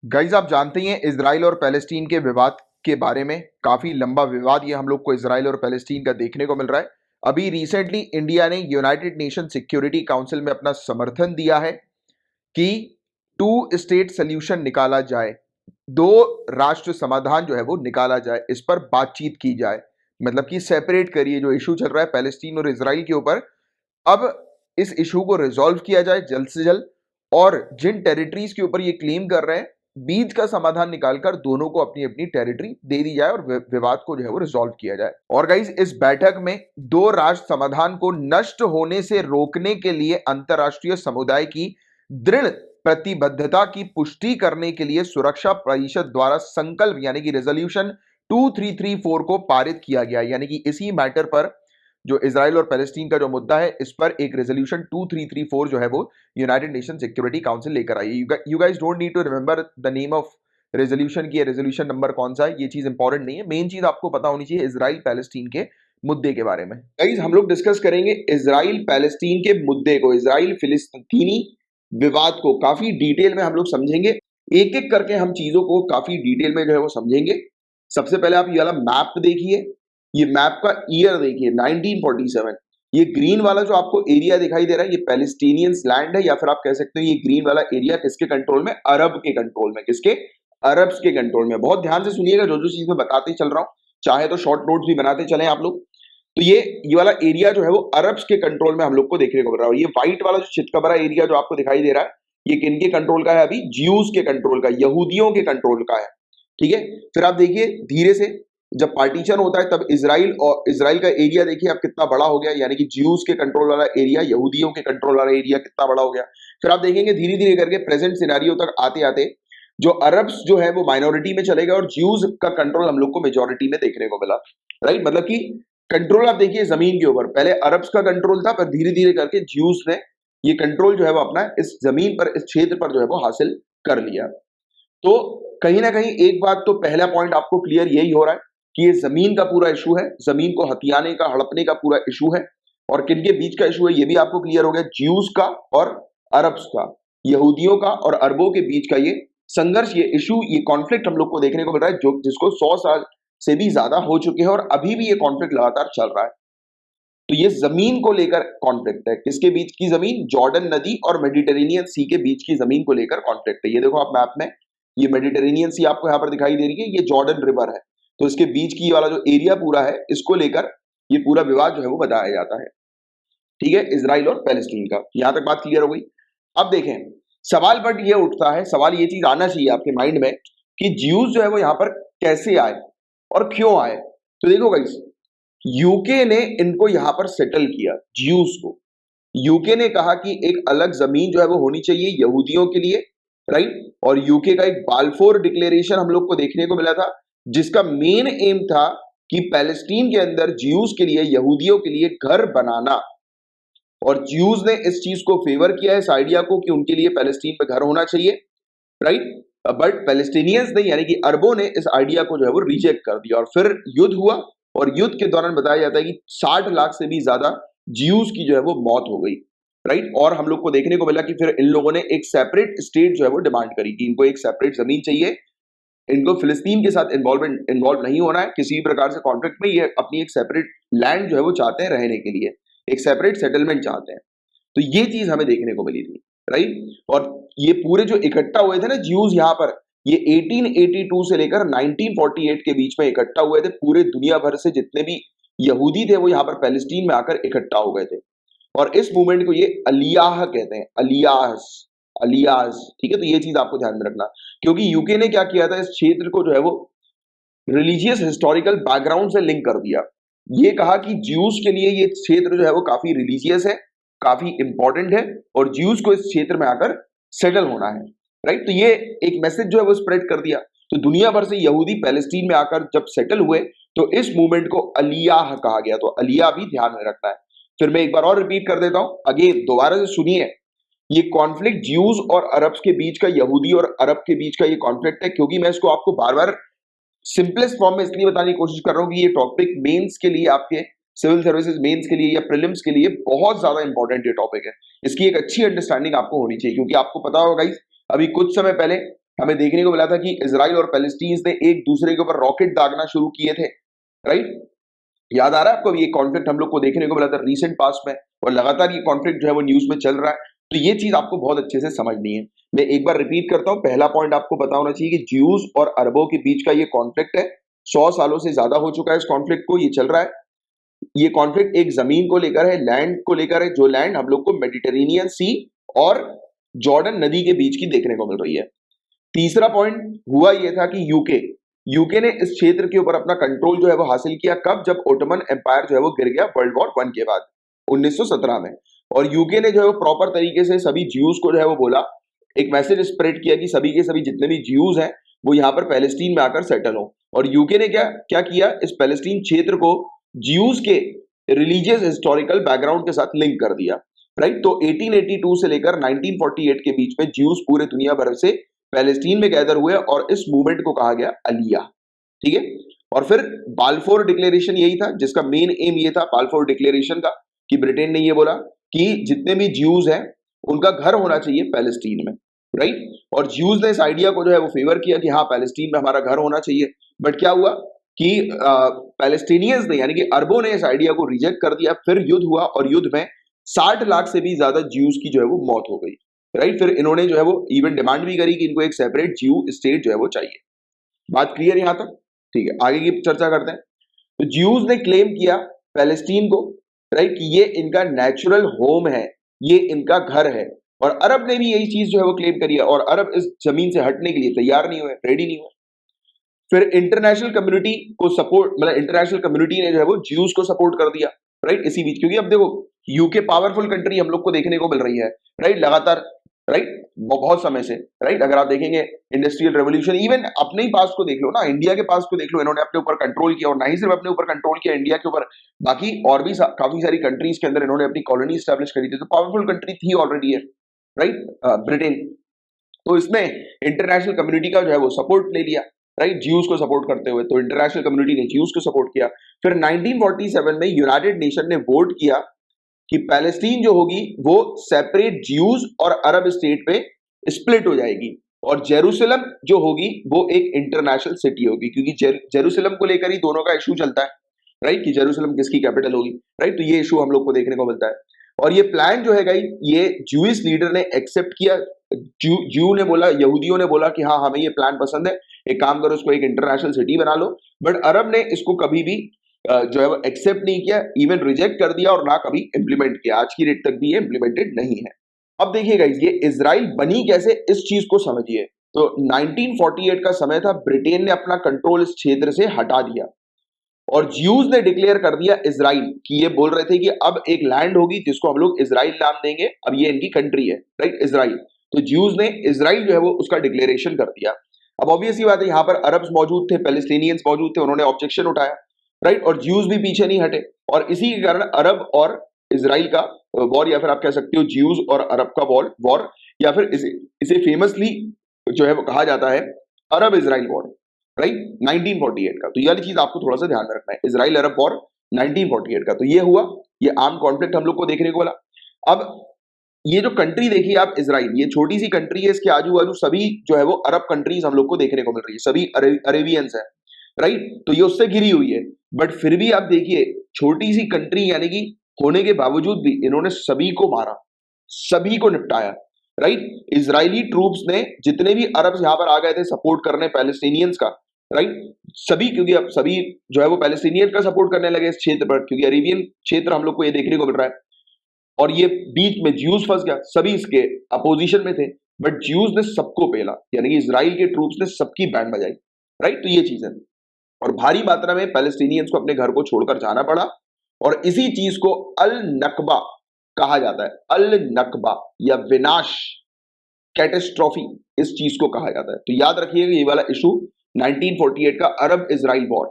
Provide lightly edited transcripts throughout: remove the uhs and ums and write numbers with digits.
Guys आप जानते ही हैं इजराइल और पैलेस्टीन के विवाद के बारे में। काफी लंबा विवाद ये हम लोग को इजराइल और पैलेस्टीन का देखने को मिल रहा है। अभी रिसेंटली इंडिया ने यूनाइटेड नेशन सिक्योरिटी काउंसिल में अपना समर्थन दिया है कि टू स्टेट सोल्यूशन निकाला जाए, दो राष्ट्र समाधान जो है वो निकाला जाए, इस पर बातचीत की जाए। मतलब कि सेपरेट करिए जो इशू चल रहा है पैलेस्टीन और इजराइल के ऊपर। अब इस इशू को रिजॉल्व किया जाए जल्द से जल्द, और जिन टेरिटरीज के ऊपर ये क्लेम कर रहे हैं बीच का समाधान निकालकर दोनों को अपनी अपनी टेरिटरी दे दी जाए और विवाद को जो है वो रिजॉल्व किया जाए। और गाइज इस बैठक में दो राष्ट्र समाधान को नष्ट होने से रोकने के लिए अंतर्राष्ट्रीय समुदाय की दृढ़ प्रतिबद्धता की पुष्टि करने के लिए सुरक्षा परिषद द्वारा संकल्प यानी कि रेजोल्यूशन 2334 को पारित किया गया। यानी कि इसी मैटर पर, जो इजराइल और पैलेस्टीन का जो मुद्दा है, इस पर एक रेजोल्यूशन 2334 जो है वो यूनाइटेड नेशन सिक्योरिटी काउंसिल लेकर आई है। You guys don't need to remember the name of resolution की, रेजोल्यूशन नंबर कौन सा है, ये चीज इंपॉर्टेंट नहीं है। मेन चीज आपको पता होनी चाहिए इजराइल पैलेस्टीन के मुद्दे के बारे में। गाइस हम लोग डिस्कस करेंगे इजराइल पैलेस्टीन के मुद्दे को, इजराइल फिलिस्तीनी विवाद को काफी डिटेल में हम लोग समझेंगे। एक एक करके हम चीजों को काफी डिटेल में जो है वो समझेंगे। सबसे पहले आप ये वाला मैप देखिए, ये मैप का ईयर देखिए 1947। ये ग्रीन वाला जो आपको एरिया दिखाई दे रहा है ये पैलेस्टीनियंस लैंड है, या फिर आप कह सकते हो ये ग्रीन वाला एरिया किसके कंट्रोल में? अरब के कंट्रोल में। किसके? अरब्स के कंट्रोल में। बहुत ध्यान से सुनिएगा जो जो चीज मैं बताते चल रहा हूं, चाहे तो शॉर्ट नोट्स भी बनाते चले आप लोग। तो ये वाला एरिया जो है वो अरब्स के कंट्रोल में हम लोग को देखने को मिल रहा है। ये व्हाइट वाला जो चितकबरा एरिया जो आपको दिखाई दे रहा है ये किनके कंट्रोल का है? अभी ज्यूज के कंट्रोल का, यहूदियों के कंट्रोल का है। ठीक है, फिर आप देखिए धीरे से जब पार्टीशन होता है तब इजराइल का एरिया देखिए अब कितना बड़ा हो गया, यानी कि ज्यूज के कंट्रोल वाला एरिया, यहूदियों के कंट्रोल वाला एरिया कितना बड़ा हो गया। फिर आप देखेंगे धीरे धीरे करके प्रेजेंट सिनेरियो तक आते आते जो अरब्स जो है वो माइनॉरिटी में चले गए और ज्यूज का कंट्रोल हम लोग को मेजोरिटी में देखने को मिला। राइट, मतलब कि कंट्रोल आप देखिए जमीन के ऊपर पहले अरब्स का कंट्रोल था, पर धीरे धीरे करके ज्यूज ने ये कंट्रोल जो है वो अपना इस जमीन पर, इस क्षेत्र पर जो है वो हासिल कर लिया। तो कहीं ना कहीं एक बात तो पहला पॉइंट आपको क्लियर यही हो रहा है कि ये जमीन का पूरा इशू है, जमीन को हथियाने का, हड़पने का पूरा इशू है। और किनके बीच का इशू है ये भी आपको क्लियर हो गया, ज्यूज का और अरब्स का, यहूदियों का और अरबों के बीच का ये संघर्ष, ये इशू, ये कॉन्फ्लिक्ट हम लोग को देखने को मिल रहा है, जो जिसको 100 साल से भी ज्यादा हो चुके हैं और अभी भी ये कॉन्फ्लिक्ट लगातार चल रहा है। तो ये जमीन को लेकर कॉन्फ्लिक्ट है। किसके बीच की जमीन? जॉर्डन नदी और मेडिटेरेनियन सी के बीच की जमीन को लेकर कॉन्फ्लिक्ट है। ये देखो आप मैप में, ये मेडिटेरेनियन सी आपको यहाँ पर दिखाई दे रही है, ये जॉर्डन रिवर है। तो इसके बीच की वाला जो एरिया पूरा है इसको लेकर ये पूरा विवाद जो है वो बताया जाता है। ठीक है, इजराइल और पैलेस्टीन का। यहां तक बात क्लियर हो गई। अब देखें, सवाल बट ये उठता है, सवाल ये चीज आना चाहिए आपके माइंड में कि ज्यूज जो है वो यहाँ पर कैसे आए और क्यों आए। तो देखो गाइस, यूके ने इनको यहां पर सेटल किया, ज्यूज को। यूके ने कहा कि एक अलग जमीन जो है वो होनी चाहिए यहूदियों के लिए। राइट, और यूके का एक बाल्फोर डिक्लेरेशन हम लोग को देखने को मिला था, जिसका मेन एम था कि पैलेस्टीन के अंदर ज्यूज के लिए, यहूदियों के लिए घर बनाना। और ज्यूज ने इस चीज को फेवर किया, इस आइडिया को, कि उनके लिए पैलेस्टीन पे घर होना चाहिए। राइट, बट पैलेस्टीनियंस ने यानी कि अरबों ने इस आइडिया को जो है वो रिजेक्ट कर दिया और फिर युद्ध हुआ। और युद्ध के दौरान बताया जाता है कि 60 लाख से भी ज्यादा ज्यूज की जो है वो मौत हो गई। राइट, और हम लोग को देखने को मिला कि फिर इन लोगों ने एक सेपरेट स्टेट जो है वो डिमांड करी कि इनको एक सेपरेट जमीन चाहिए, इनको फिलिस्तीन के साथ इन्वॉल्व नहीं होना है किसी भी प्रकार से कॉन्फ्लिक्ट में। ये अपनी एक सेपरेट लैंड जो है वो चाहते हैं रहने के लिए, एक सेपरेट सेटलमेंट चाहते हैं। तो ये चीज हमें देखने को मिली थी। राइट, और ये पूरे जो इकट्ठा हुए थे ना ज्यूज यहाँ पर, ये 1882 से लेकर 1948 के बीच में इकट्ठा हुए थे। पूरे दुनिया भर से जितने भी यहूदी थे वो यहाँ पर पैलेस्टीन में आकर इकट्ठा हो गए थे। और इस मूवमेंट को ये अलियाह कहते हैं, अलियास, अलियास। ठीक है, तो ये चीज आपको ध्यान में रखना, क्योंकि यूके ने क्या किया था, इस क्षेत्र को जो है वो रिलीजियस हिस्टोरिकल बैकग्राउंड से लिंक कर दिया। ये कहा कि ज्यूज के लिए ये क्षेत्र जो है वो काफी रिलीजियस है, काफी इंपॉर्टेंट है, और ज्यूज को इस क्षेत्र में आकर सेटल होना है। राइट, तो ये एक मैसेज जो है वो स्प्रेड कर दिया। तो दुनिया भर से यहूदी पैलेस्टीन में आकर जब सेटल हुए तो इस मूवमेंट को अलियाह कहा गया। तो अलिया भी ध्यान में रखना है। फिर मैं एक बार और रिपीट कर देता हूं, अगेन दोबारा से सुनिए। ये कॉन्फ्लिक्ट ज्यूज और अरब्स के बीच का, यहूदी और अरब के बीच का ये कॉन्फ्लिक्ट है, क्योंकि मैं इसको आपको बार बार सिंपलेस्ट फॉर्म में इसलिए बताने की कोशिश कर रहा हूं कि ये टॉपिक मेंस के लिए, आपके सिविल सर्विसेज मेंस के लिए या प्रीलिम्स के लिए बहुत ज्यादा इंपॉर्टेंट ये टॉपिक है। इसकी एक अच्छी अंडरस्टैंडिंग आपको होनी चाहिए, क्योंकि आपको पता होगा गाइस, अभी कुछ समय पहले हमें देखने को मिला था कि इजराइल और पैलेस्टीन ने एक दूसरे के ऊपर रॉकेट दागना शुरू किए थे, राइट। याद आ रहा है आपको? ये कॉन्फ्लिक्ट हम लोग को देखने को मिला था रिसेंट पास्ट में, और लगातार ये कॉन्फ्लिक्ट जो है वो न्यूज में चल रहा है। तो ये चीज आपको बहुत अच्छे से समझनी है। मैं एक बार रिपीट करता हूं, पहला पॉइंट आपको पता होना चाहिए कि ज्यूज और अरबों के बीच का ये कॉन्फ्लिक्ट है। 100 सालों से ज्यादा हो चुका है इस कॉन्फ्लिक्ट को, ये चल रहा है। ये कॉन्फ्लिक्ट एक जमीन को लेकर है, लैंड को लेकर है, जो लैंड हम लोग को मेडिटेरेनियन सी और जॉर्डन नदी के बीच की देखने को मिल रही है। तीसरा पॉइंट हुआ यह था कि यूके ने इस क्षेत्र के ऊपर अपना कंट्रोल जो है वो हासिल किया कब? जब ओटोमन एम्पायर जो है वो गिर गया वर्ल्ड वॉर 1 के बाद 1917 में। और यूके ने जो है वो प्रॉपर तरीके से सभी ज्यूज को जो है वो बोला, एक मैसेज स्प्रेड किया कि सभी के सभी जितने भी ज्यूज हैं वो यहाँ पर पैलेस्टीन में आकर सेटल हो। और यूके ने क्या क्या किया? इस पैलेस्टीन क्षेत्र को ज्यूज के रिलीजियस हिस्टोरिकल बैकग्राउंड के साथ लिंक कर दिया, राइट। तो 1882 से लेकर 1948 के बीच में ज्यूज पूरे दुनिया भर से पैलेस्टीन में गैदर हुए और इस मूवमेंट को कहा गया अलिया, ठीक है। और फिर बाल्फोर डिक्लेरेशन यही था, जिसका मेन एम ये था बाल्फोर डिक्लेरेशन का, कि ब्रिटेन ने ये बोला कि जितने भी ज्यूज हैं उनका घर होना चाहिए पैलेस्टीन में, राइट। और ज्यूज ने इस आइडिया को जो है वो फेवर किया कि हाँ पैलेस्टीन में हमारा घर होना चाहिए। बट क्या हुआ कि पैलेस्टीनियंस ने यानी कि अरबों ने इस आइडिया को रिजेक्ट कर दिया। फिर युद्ध हुआ और युद्ध में 60 लाख से भी ज्यादा ज्यूज की जो है वो मौत हो गई, राइट। फिर इन्होंने जो है वो इवन डिमांड भी करी कि इनको एक सेपरेट ज्यू स्टेट जो है वो चाहिए। बात क्लियर यहां तक? ठीक है, आगे की चर्चा करते हैं। तो ज्यूज ने क्लेम किया पैलेस्टीन को, राइट, कि ये इनका नेचुरल होम है, ये इनका घर है। और अरब ने भी यही चीज जो है वो क्लेम करी है, और अरब इस जमीन से हटने के लिए तैयार नहीं हुए, रेडी नहीं हुए। फिर इंटरनेशनल कम्युनिटी को सपोर्ट, मतलब इंटरनेशनल कम्युनिटी ने जो है वो ज्यूज को सपोर्ट कर दिया, राइट, इसी बीच। क्योंकि अब देखो यूके पावरफुल कंट्री हम लोग को देखने को मिल रही है, राइट, लगातार, राइट, बहुत समय से, राइट। अगर आप देखेंगे इंडस्ट्रियल रेवोल्यूशन, इवन अपने ही पास को देख लो ना, इंडिया के पास को देख लो, इन्होंने अपने ऊपर कंट्रोल किया। और ना ही सिर्फ अपने ऊपर कंट्रोल किया इंडिया के ऊपर, बाकी और भी काफी सारी कंट्रीज के अंदर इन्होंने अपनी कॉलोनी स्टैब्लिश करी थी। तो पावरफुल कंट्री थी ऑलरेडी है, राइट, ब्रिटेन। तो इसमें इंटरनेशनल कम्युनिटी का जो है वो सपोर्ट ले लिया, राइट, ज्यूज को सपोर्ट करते हुए। तो इंटरनेशनल कम्युनिटी ने ज्यूज को सपोर्ट किया। फिर 1947 में यूनाइटेड नेशन ने वोट किया कि पैलेस्टीन जो होगी वो सेपरेट ज्यूज और अरब स्टेट पे स्प्लिट हो जाएगी, और जेरूसलम जो होगी वो एक इंटरनेशनल सिटी होगी। क्योंकि जेरूसलम को लेकर ही दोनों का इशू चलता है, राइट, कि जेरूसलम किसकी कैपिटल होगी, राइट। तो ये इशू हम लोग को देखने को मिलता है। और ये प्लान जो है गाइस, ये ज्यूइश लीडर ने एक्सेप्ट किया। ज्यू ने बोला, यहूदियों ने बोला कि हाँ हमें ये प्लान पसंद है, एक काम करो इसको एक इंटरनेशनल सिटी बना लो। बट अरब ने इसको कभी भी जो है वो एक्सेप्ट नहीं किया, इवन रिजेक्ट कर दिया, और ना कभी इंप्लीमेंट किया। आज की डेट तक भी ये इंप्लीमेंटेड नहीं है। अब देखिए गाइस, ये इजराइल बनी कैसे, इस चीज को समझिए। तो 1948 का समय था, ब्रिटेन ने अपना कंट्रोल इस क्षेत्र से हटा दिया, और ज्यूज ने डिक्लेयर कर दिया इजराइल, कि ये बोल रहे थे कि अब एक लैंड होगी जिसको हम लोग इजराइल नाम देंगे, अब ये इनकी कंट्री है, राइट, इजराइल। तो ज्यूज ने इजराइल जो है वो उसका डिक्लेरेशन कर दिया। अब ऑब्वियस ही बात है, यहाँ पर अरब्स मौजूद थे, पैलेस्टीनियंस मौजूद थे, उन्होंने ऑब्जेक्शन उठाया, राइट, और ज्यूज भी पीछे नहीं हटे। और इसी के कारण अरब और इजराइल का वॉर, या फिर आप कह सकते हो ज्यूज और अरब का वॉर, या फिर इसे फेमसली जो है वो कहा जाता है अरब इजराइल वॉर, राइट, 1948 का। तो ये वाली चीज आपको थोड़ा सा ध्यान में रखना है, इजराइल अरब वॉर 1948 का। तो ये हुआ, ये आर्म कॉन्फ्लिक्ट हम लोग को देखने को मिला। अब ये जो कंट्री देखिए आप, इजराइल, ये छोटी सी कंट्री है, इसके आजू बाजू सभी जो है वो अरब कंट्रीज हम लोग को देखने को मिल रही है, सभी अरेबियंस है, राइट। तो ये उससे घिरी हुई है। बट फिर भी आप देखिए, छोटी सी कंट्री यानी कि होने के बावजूद भी इन्होंने सभी को मारा, सभी को निपटाया, राइट। इजरायली ट्रूप्स ने जितने भी अरब यहाँ पर आ गए थे सपोर्ट करने पैलेस्टीनियंस का, राइट, सभी, क्योंकि अब सभी जो है वो पैलेस्टीनियन का सपोर्ट करने लगे इस क्षेत्र पर, क्योंकि अरेबियन क्षेत्र हम लोग को ये देखने को मिल रहा है। और ये बीच में ज्यूज फंस गया, सभी इसके अपोजिशन में थे, बट ज्यूज ने सबको पेला, यानी कि इजराइल के ट्रूप्स ने सबकी बैंड बजाई, राइट। तो ये चीज है। और भारी मात्रा में पैलेस्टीनियंस को अपने घर को छोड़कर जाना पड़ा, और इसी चीज को अल नकबा कहा जाता है, अल नकबा या विनाश, कैटेस्ट्रॉफी, इस चीज को कहा जाता है। तो याद रखिएगा ये वाला इशू 1948 का अरब इजराइल वॉर,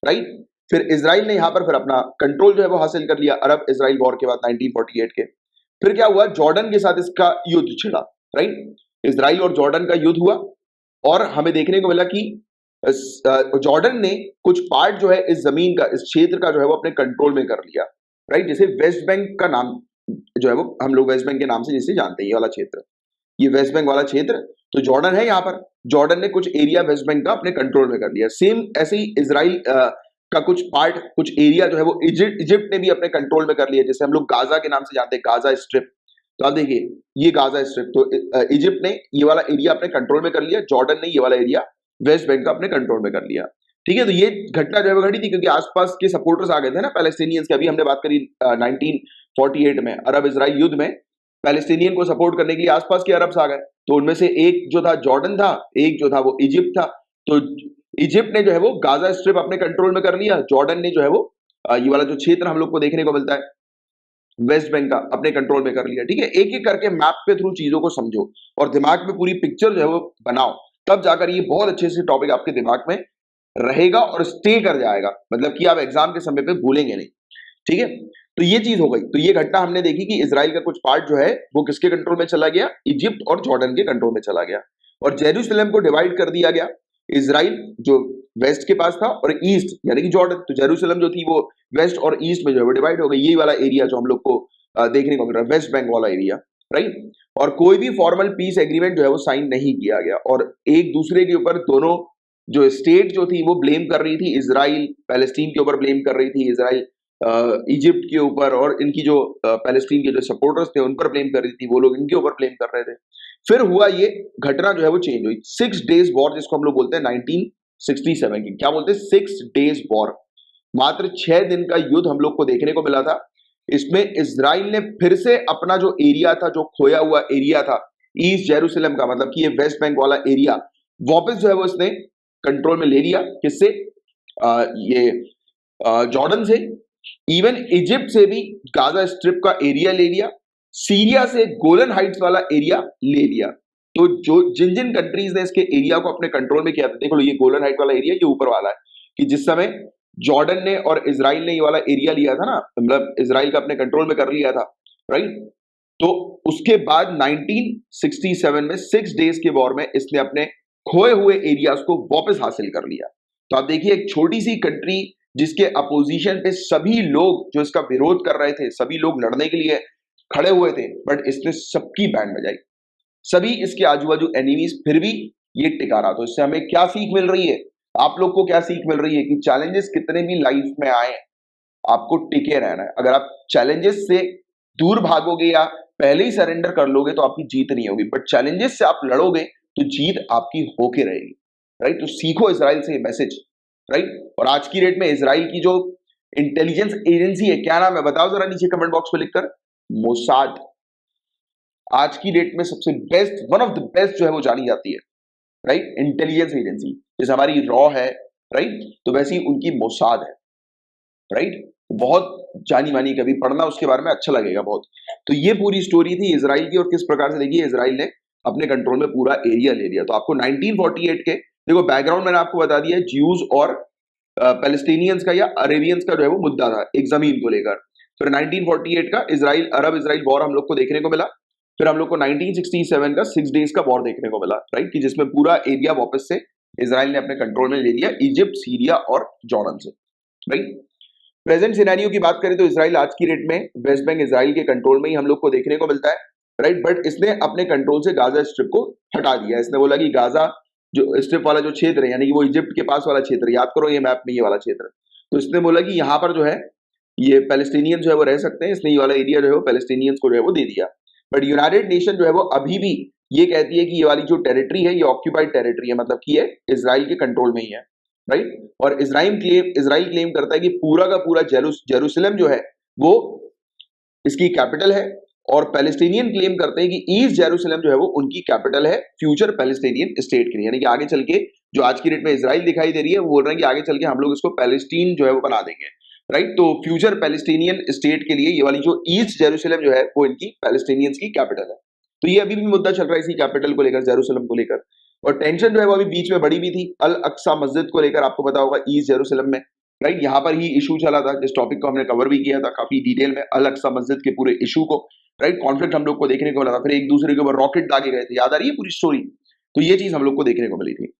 राइट। फिर इजराइल ने यहां पर फिर अपना कंट्रोल जो है वो हासिल कर लिया अरब इजराइल वॉर के बाद 1948 के। फिर क्या हुआ, जॉर्डन के साथ इसका युद्ध छिड़ा, राइट, इजराइल और जॉर्डन का युद्ध हुआ। और हमें देखने को मिला कि जॉर्डन ने कुछ पार्ट जो है इस जमीन का, इस क्षेत्र का जो है वो अपने कंट्रोल में कर लिया, राइट। जैसे वेस्ट बैंक का नाम जो है वो हम लोग वेस्ट बैंक के नाम से जिसे जानते हैं, ये वाला क्षेत्र, ये वेस्ट बैंक वाला क्षेत्र, तो जॉर्डन है यहाँ पर, जॉर्डन ने कुछ एरिया वेस्ट बैंक का अपने कंट्रोल में कर लिया। सेम ऐसे ही इसराइल का कुछ पार्ट, कुछ एरिया जो है वो इजिप्ट इजिप्ट ने भी अपने कंट्रोल में कर लिया, जैसे हम लोग गाजा के नाम से जानते हैं, गाजा स्ट्रिप। तो आप देखिए ये गाजा स्ट्रिप, तो इजिप्ट ने ये वाला एरिया अपने कंट्रोल में कर लिया, जॉर्डन ने ये वाला एरिया वेस्ट बैंक का अपने कंट्रोल में कर लिया। ठीक है, तो ये घटना जो है वो घटी थी क्योंकि आसपास के सपोर्टर्स आ गए थे ना पैलेस्टीनियंस के। अभी हमने बात करी 1948 में अरब इजराइल युद्ध में पैलेस्टीनियन को सपोर्ट करने के लिए आसपास के अरब्स आ गए। तो उनमें से एक जो था जॉर्डन था, एक जो था वो इजिप्ट था। तो इजिप्ट ने जो है वो गाजा स्ट्रिप अपने कंट्रोल में कर लिया, जॉर्डन ने जो है वो ये वाला जो क्षेत्र हम लोग को देखने को मिलता है वेस्ट बैंक का अपने कंट्रोल में कर लिया। ठीक है, एक एक करके मैप के थ्रू चीजों को समझो और दिमाग में पूरी पिक्चर जो है वो बनाओ, तब जाकर ये बहुत अच्छे से टॉपिक आपके दिमाग में रहेगा और स्टे कर जाएगा, मतलब कि आप एग्जाम के समय पे भूलेंगे नहीं। ठीक है, तो ये चीज हो गई। तो ये घटना हमने देखी कि इजराइल का कुछ पार्ट जो है वो किसके कंट्रोल में चला गया, इजिप्ट और जॉर्डन के कंट्रोल में चला गया, और जेरूशलेम को डिवाइड कर दिया गया। इजराइल जो वेस्ट के पास था और ईस्ट यानी कि जॉर्डन, तो जेरूशलेम जो थी वो वेस्ट और ईस्ट में जो है वो डिवाइड हो गई। ये वाला एरिया जो हम लोग को देखने को मिल रहा है वेस्ट बैंक वाला एरिया, राइट। और कोई भी फॉर्मल पीस एग्रीमेंट जो है वो साइन नहीं किया गया, और एक दूसरे के ऊपर दोनों जो स्टेट जो थी वो ब्लेम कर रही थी, इजराइल पैलेस्टीन के ऊपर ब्लेम कर रही थी, इजराइल इजिप्ट के ऊपर, और इनकी जो पैलेस्टीन के जो सपोर्टर्स थे उन पर ब्लेम कर रही थी, वो लोग इनके ऊपर ब्लेम कर रहे थे। फिर हुआ ये घटना जो है वो चेंज हुई, 6 डेज वॉर जिसको हम लोग बोलते हैं 1967 की, क्या बोलते हैं 6 डेज वॉर। मात्र 6 दिन का युद्ध हम लोग को देखने को मिला था। इसमें इजराइल ने फिर से अपना जो एरिया था, जो खोया हुआ एरिया था ईस्ट जेरूशलेम का, मतलब कि ये वेस्ट बैंक वाला एरिया वापस जो है वो इसने कंट्रोल में ले लिया। किससे? ये जॉर्डन से, इवन इजिप्ट से भी गाजा स्ट्रिप का एरिया ले लिया, सीरिया से गोलन हाइट्स वाला एरिया ले लिया। तो जो जिन जिन कंट्रीज ने इसके एरिया को अपने कंट्रोल में किया था, देखो ये गोलन हाइट वाला एरिया, ये ऊपर वाला है, कि जिस समय जॉर्डन ने और इजराइल ने ये वाला एरिया लिया था ना, मतलब इजराइल का अपने कंट्रोल में कर लिया था, राइट। तो उसके बाद 1967 में 6 डेज के वॉर में इसने अपने खोए हुए एरियाज को वापस हासिल कर लिया। तो आप देखिए एक छोटी सी कंट्री जिसके अपोजिशन पे सभी लोग जो इसका विरोध कर रहे थे, सभी लोग लड़ने के लिए खड़े हुए थे, बट इसने सबकी बैंड बजाई, सभी इसके आजू बाजू एनिमीज, फिर भी ये टिका रहा। तो इससे हमें क्या सीख मिल रही है, आप लोग को क्या सीख मिल रही है कि चैलेंजेस कितने भी लाइफ में आए, आपको टिके रहना है। अगर आप चैलेंजेस से दूर भागोगे या पहले ही सरेंडर कर लोगे तो आपकी जीत नहीं होगी, बट चैलेंजेस से आप लड़ोगे तो जीत आपकी होके रहेगी, राइट। तो सीखो इसराइल से ये मैसेज, राइट। और आज की डेट में इसराइल की जो इंटेलिजेंस एजेंसी है, क्या नाम है बताओ जरा नीचे कमेंट बॉक्स में लिखकर, मोसाद। आज की डेट में सबसे best, one of the best जो है वो जानी जाती है, राइट, इंटेलिजेंस एजेंसी। जैसे हमारी रॉ है, राइट, तो वैसे ही उनकी मोसाद है, राइट। बहुत जानी मानी, कभी पढ़ना उसके बारे में अच्छा लगेगा बहुत। तो ये पूरी स्टोरी थी इसराइल की, और किस प्रकार से देखिए इसराइल ने अपने कंट्रोल में पूरा एरिया ले लिया। तो आपको 1948 के देखो बैकग्राउंड मैंने आपको बता दिया, ज्यूज और पैलेस्टीनियंस का या अरेबियंस का जो है वो मुद्दा था एक जमीन को लेकर। फिर 1948 का इजराइल अरब इजराइल वॉर हम लोग को देखने को मिला। फिर हम लोग को 1967 का 6 डेज का वॉर देखने को मिला, राइट, कि जिसमें पूरा एरिया वापस से इजराइल ने अपने कंट्रोल में ले लिया, इजिप्ट, सीरिया और जॉर्डन से, राइट। प्रेजेंट सिनेरियो की बात करें तो इजराइल आज की डेट में वेस्ट बैंक इजराइल के कंट्रोल में ही हम लोग को देखने को मिलता है, राइट। बट इसने अपने कंट्रोल से गाजा स्ट्रिप को हटा दिया। इसने बोला कि गाजा जो स्ट्रिप वाला जो क्षेत्र है, यानी कि वो इजिप्ट के पास वाला क्षेत्र, याद करो ये मैप में ये वाला क्षेत्र, तो इसने बोला कि यहाँ पर जो है ये पैलेस्टीनियन जो है वो रह सकते हैं, इसने ये वाला एरिया जो है वो पैलेस्टीनियंस को जो है वो दे दिया। बट यूनाइटेड नेशन जो है वो अभी भी ये कहती है कि ये वाली जो टेरिटरी है ये ऑक्यूपाइड टेरिटरी है, मतलब कि ये इजराइल के कंट्रोल में ही है, राइट। और इजराइल क्लेम करता है कि पूरा का पूरा जेरूशलेम जो है वो इसकी कैपिटल है, और पैलेस्टीनियन क्लेम करते हैं कि ईस्ट जेरूशलेम जो है वो उनकी कैपिटल है फ्यूचर पैलेस्टीनियन स्टेट के लिए। यानी कि आगे चल के जो आज की डेट में इजराइल दिखाई दे रही है, वो बोल रहे हैं कि आगे चल के हम लोग इसको पैलेस्टीन जो है वो बना देंगे, राइट। तो फ्यूचर पैलेस्टीनियन स्टेट के लिए ये वाली जो ईस्ट जेरूशलेम जो है वो इनकी पैलेस्टीनियंस की कैपिटल है। तो ये अभी भी मुद्दा चल रहा है इसी कैपिटल को लेकर, जेरूशलेम को लेकर। और टेंशन जो है वो अभी बीच में बड़ी भी थी अल अक्सा मस्जिद को लेकर, आपको पता होगा ईस्ट जेरूशलेम में, राइट। यहाँ पर ही इशू चला था, जिस टॉपिक को हमने कवर भी किया था काफी डिटेल में, अल अक्सा मस्जिद के पूरे इशू को, राइट। कॉन्फ्लिक्ट हम लोग को देखने को मिला था, फिर एक दूसरे के ऊपर रॉकेट दागे गए थे, याद आ रही है पूरी स्टोरी। तो ये चीज हम लोग को देखने को मिली थी।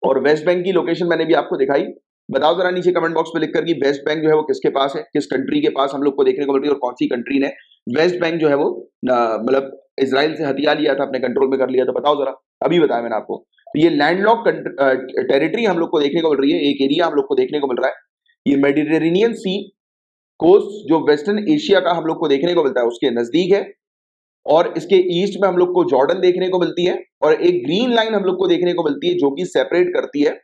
और वेस्ट बैंक की लोकेशन मैंने भी आपको दिखाई, बताओ जरा नीचे कमेंट बॉक्स में लिखकर कि वेस्ट बैंक जो है वो किसके पास है, किस कंट्री के पास हम लोग को देखने को मिलती है, और कौन सी कंट्री ने वेस्ट बैंक जो है वो मतलब इसराइल से हथिया लिया था, अपने कंट्रोल में कर लिया था? बताओ जरा, अभी बताया मैंने आपको। तो ये लैंडलॉक टेरिटरी हम लोग को देखने को मिल रही है, एक एरिया हम लोग को देखने को मिल रहा है। ये मेडिटेरेनियन सी कोस्ट जो वेस्टर्न एशिया का हम लोग को देखने को मिलता है उसके नजदीक है, और इसके ईस्ट में हम लोग को जॉर्डन देखने को मिलती है, और एक ग्रीन लाइन हम लोग को देखने को मिलती है जो कि सेपरेट करती है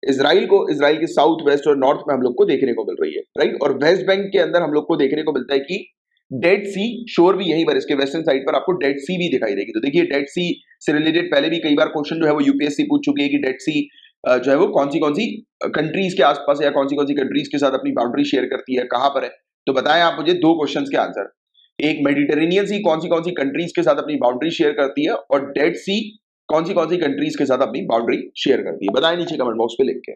इसराइल को, इसराइल के साउथ वेस्ट और नॉर्थ में हम लोग को देखने को मिल रही है, राइट। और वेस्ट बैंक के अंदर हम लोग को देखने को मिलता है कि डेड सी शोर भी यहीं पर, इसके वेस्टर्न साइड पर आपको डेड सी भी दिखाई देगी। तो देखिए डेड सी से रिलेटेड पहले भी कई बार क्वेश्चन जो है वो यूपीएससी पूछ चुकी है कि डेड सी जो है वो कौन सी कंट्रीज के आसपास या कौन सी कंट्रीज के साथ अपनी बाउंड्री शेयर करती है, कहां पर है। तो बताएं आप मुझे दो क्वेश्चंस के आंसर। एक, मेडिटेरेनियन सी कौन सी कंट्रीज के साथ अपनी बाउंड्री शेयर करती है, और डेड सी कौन सी कंट्रीज के साथ अपनी बाउंड्री शेयर करती है, बताएं नीचे कमेंट बॉक्स पे लिख के।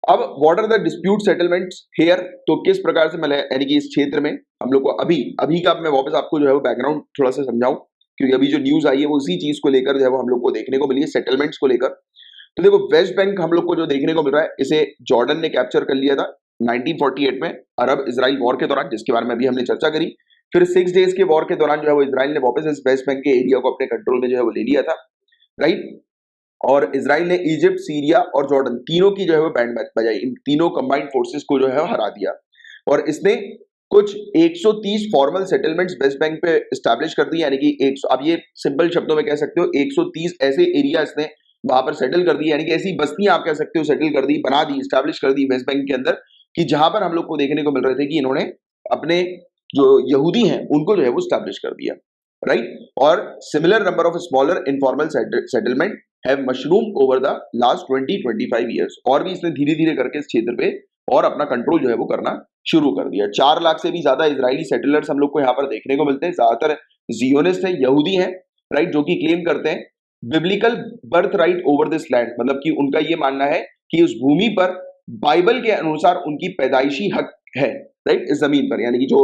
अब what are the dispute settlements here, तो किस प्रकार से मतलब यानी कि इस क्षेत्र में हम लोग को अभी का मैं वापस आपको जो है वो बैकग्राउंड थोड़ा सा समझाऊं, क्योंकि अभी जो न्यूज आई है वो उसी चीज को लेकर जो है वो हम लोग को देखने को मिली है, सेटलमेंट्स को लेकर। तो देखो वेस्ट बैंक हम लोग को जो देखने को मिल रहा है, इसे जॉर्डन ने कैप्चर कर लिया था 1948 में अरब इजराइल वॉर के दौरान, जिसके बारे में अभी हमने चर्चा करी। फिर 6 डेज के वॉर के दौरान जो है वो इजराइल ने वापस इस वेस्ट बैंक के एरिया को अपने कंट्रोल में जो है वो ले लिया था, राइट। और इजराइल ने इजिप्ट, सीरिया और जॉर्डन तीनों की जो है वो बैंड बजाई, इन तीनों कंबाइंड फोर्सेस को जो है हरा दिया। और इसने कुछ 130 फॉर्मल सेटलमेंट्स वेस्ट बैंक पे एस्टैब्लिश कर दी, यानी कि 100, आप ये सिंपल शब्दों में कह सकते हो 130 ऐसे एरिया इसने वहां पर सेटल कर दी, यानी कि ऐसी बस्तियां आप कह सकते हो सेटल कर दी, बना दी, एस्टैब्लिश कर दी वेस्ट बैंक के अंदर, कि जहां पर हम लोग को देखने को मिल रहे थे कि इन्होंने अपने जो यहूदी हैं उनको जो है वो एस्टैब्लिश कर दिया, राइट। और similar number of smaller informal settlement have mushroom over the last 20-25 years, और भी इसने धीरे धीरे करके इस क्षेत्र पे और अपना कंट्रोल जो है वो करना शुरू कर दिया। 4 लाख से भी ज्यादा इजरायली सेटलर्स हम लोग को यहाँ पर देखने को मिलते हैं, ज्यादातर जियोनिस्ट हैं, यहूदी हैं, राइट, जो कि क्लेम करते हैं biblical birth right over this land, मतलब कि उनका ये मानना है कि उस भूमि पर बाइबल के अनुसार उनकी पैदाइशी हक है, राइट, इस जमीन पर, यानी कि जो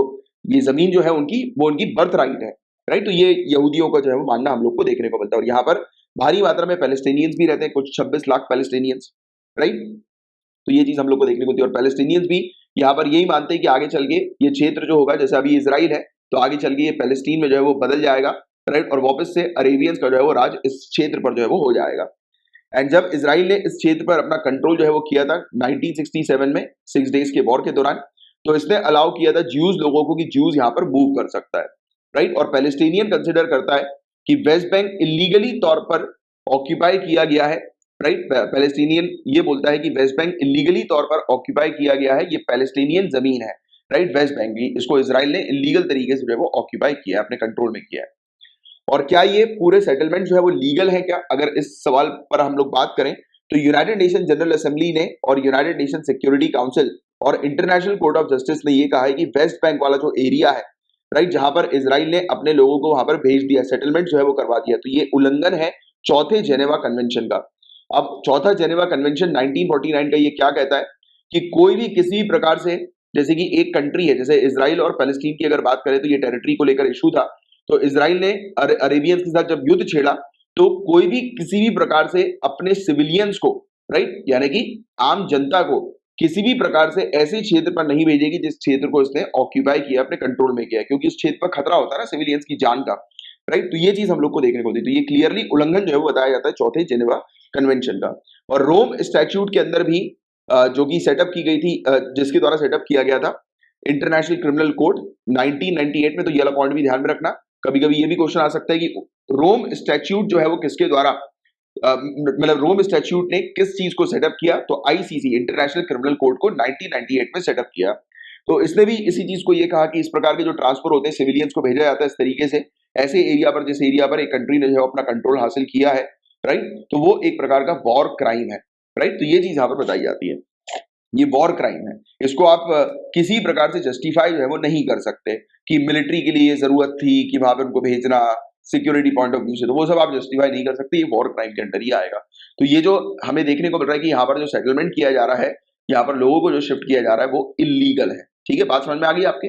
ये जमीन जो है उनकी, वो उनकी बर्थ राइट है, राइट। तो ये यहूदियों का जो है वो मानना हम लोग को देखने को मिलता है। और यहाँ पर भारी मात्रा में पैलेस्टीनियंस भी रहते हैं, कुछ 26 लाख पैलेस्टीनियंस, राइट। तो ये चीज हम लोग को देखने को मिलती है। और पैलेस्टीनियंस भी यहाँ पर यही मानते हैं कि आगे चल के ये क्षेत्र जो होगा, जैसे अभी इजराइल है, तो आगे चल के ये पैलेस्टीन में जो है वो बदल जाएगा, राइट, और वापस से अरेबियंस का जो है वो राज इस क्षेत्र पर जो है वो हो जाएगा। एंड जब इजराइल ने इस क्षेत्र पर अपना कंट्रोल जो है वो किया था 1967 में 6 डेज के वॉर के दौरान, तो इसने अलाउ किया था ज्यूज लोगों को कि ज्यूज यहाँ पर मूव कर सकता है, राइट। और पैलेस्टीनियन कंसिडर करता है कि वेस्ट बैंक इलीगली तौर पर ऑक्यूपाई किया गया है, राइट। पैलेस्टीनियन ये बोलता है कि वेस्ट बैंक इलीगली तौर पर ऑक्यूपाई किया गया है, ये पैलेस्टीनियन जमीन है, राइट। वेस्ट बैंक भी, इसको इजराइल ने इलीगल तरीके से जो है वो ऑक्यूपाई किया है, अपने कंट्रोल में किया है। और क्या ये पूरे सेटलमेंट जो है वो लीगल है क्या, अगर इस सवाल पर हम लोग बात करें, तो यूनाइटेड नेशन जनरल असेंबली ने और यूनाइटेड नेशन सिक्योरिटी काउंसिल और इंटरनेशनल कोर्ट ऑफ जस्टिस ने ये कहा है कि वेस्ट बैंक वाला जो एरिया है, राइट, जहां पर इजराइल ने अपने लोगों को वहां पर भेज दिया, सेटलमेंट जो है वो करवा दिया, तो ये उल्लंघन है चौथे जेनेवा कन्वेंशन का। अब चौथा जेनेवा कन्वेंशन 1949 का ये क्या कहता है कि कोई भी किसी भी प्रकार से, जैसे कि एक कंट्री है, जैसे इजराइल और पैलेस्टीन की अगर बात करें, तो ये टेरिटरी को लेकर इशू था, तो इजराइल ने अरेबियंस के साथ जब युद्ध छेड़ा, तो कोई भी किसी भी प्रकार से अपने सिविलियंस को, राइट, यानी कि आम जनता को किसी भी प्रकार से ऐसे क्षेत्र पर नहीं भेजेगी जिस क्षेत्र को इसने ऑक्यूपाई किया, अपने कंट्रोल में किया, क्योंकि उस क्षेत्र पर खतरा होता है ना सिविलियंस की जान का, राइट। तो ये चीज हम लोग को देखने को मिलती है। तो ये क्लियरली उल्लंघन जो है वो बताया जाता है चौथे जेनेवा कन्वेंशन का। और रोम स्टैट्यूट के अंदर भी जो कि सेटअप की गई थी, जिसके द्वारा सेटअप किया गया था इंटरनेशनल क्रिमिनल कोड 1998 में, तो ये वाला पॉइंट भी ध्यान में रखना। कभी कभी ये भी क्वेश्चन आ सकता है कि रोम स्टैट्यूट जो है वो किसके द्वारा, मतलब रोम स्टैट्यूट ने किस चीज को सेटअप किया, तो आईसीसी इंटरनेशनल क्रिमिनल कोड को 1998 में सेटअप किया। तो इसने भी इसी चीज को ये कहा कि इस प्रकार के जो ट्रांसफर होते हैं, सिविलियंस को भेजा जाता है इस तरीके से ऐसे एरिया पर, जिस एरिया पर एक कंट्री ने जो अपना कंट्रोल हासिल किया है, राइट, तो वो एक प्रकार का वॉर क्राइम है, राइट। तो ये चीज यहाँ पर बताई जाती है, ये वॉर क्राइम है, इसको आप किसी प्रकार से जस्टिफाई जो है वो नहीं कर सकते कि मिलिट्री के लिए जरूरत थी कि वहां पर उनको भेजना सिक्योरिटी पॉइंट ऑफ व्यू से, तो वो सब आप जस्टिफाई नहीं कर सकते, ये वॉर क्राइम के अंडर ही आएगा। तो ये जो हमें देखने को मिल रहा है कि यहाँ पर जो सेटलमेंट किया जा रहा है, यहाँ पर लोगों को जो शिफ्ट किया जा रहा है वो इलीगल है, ठीक है, बात समझ में आ गई आपके।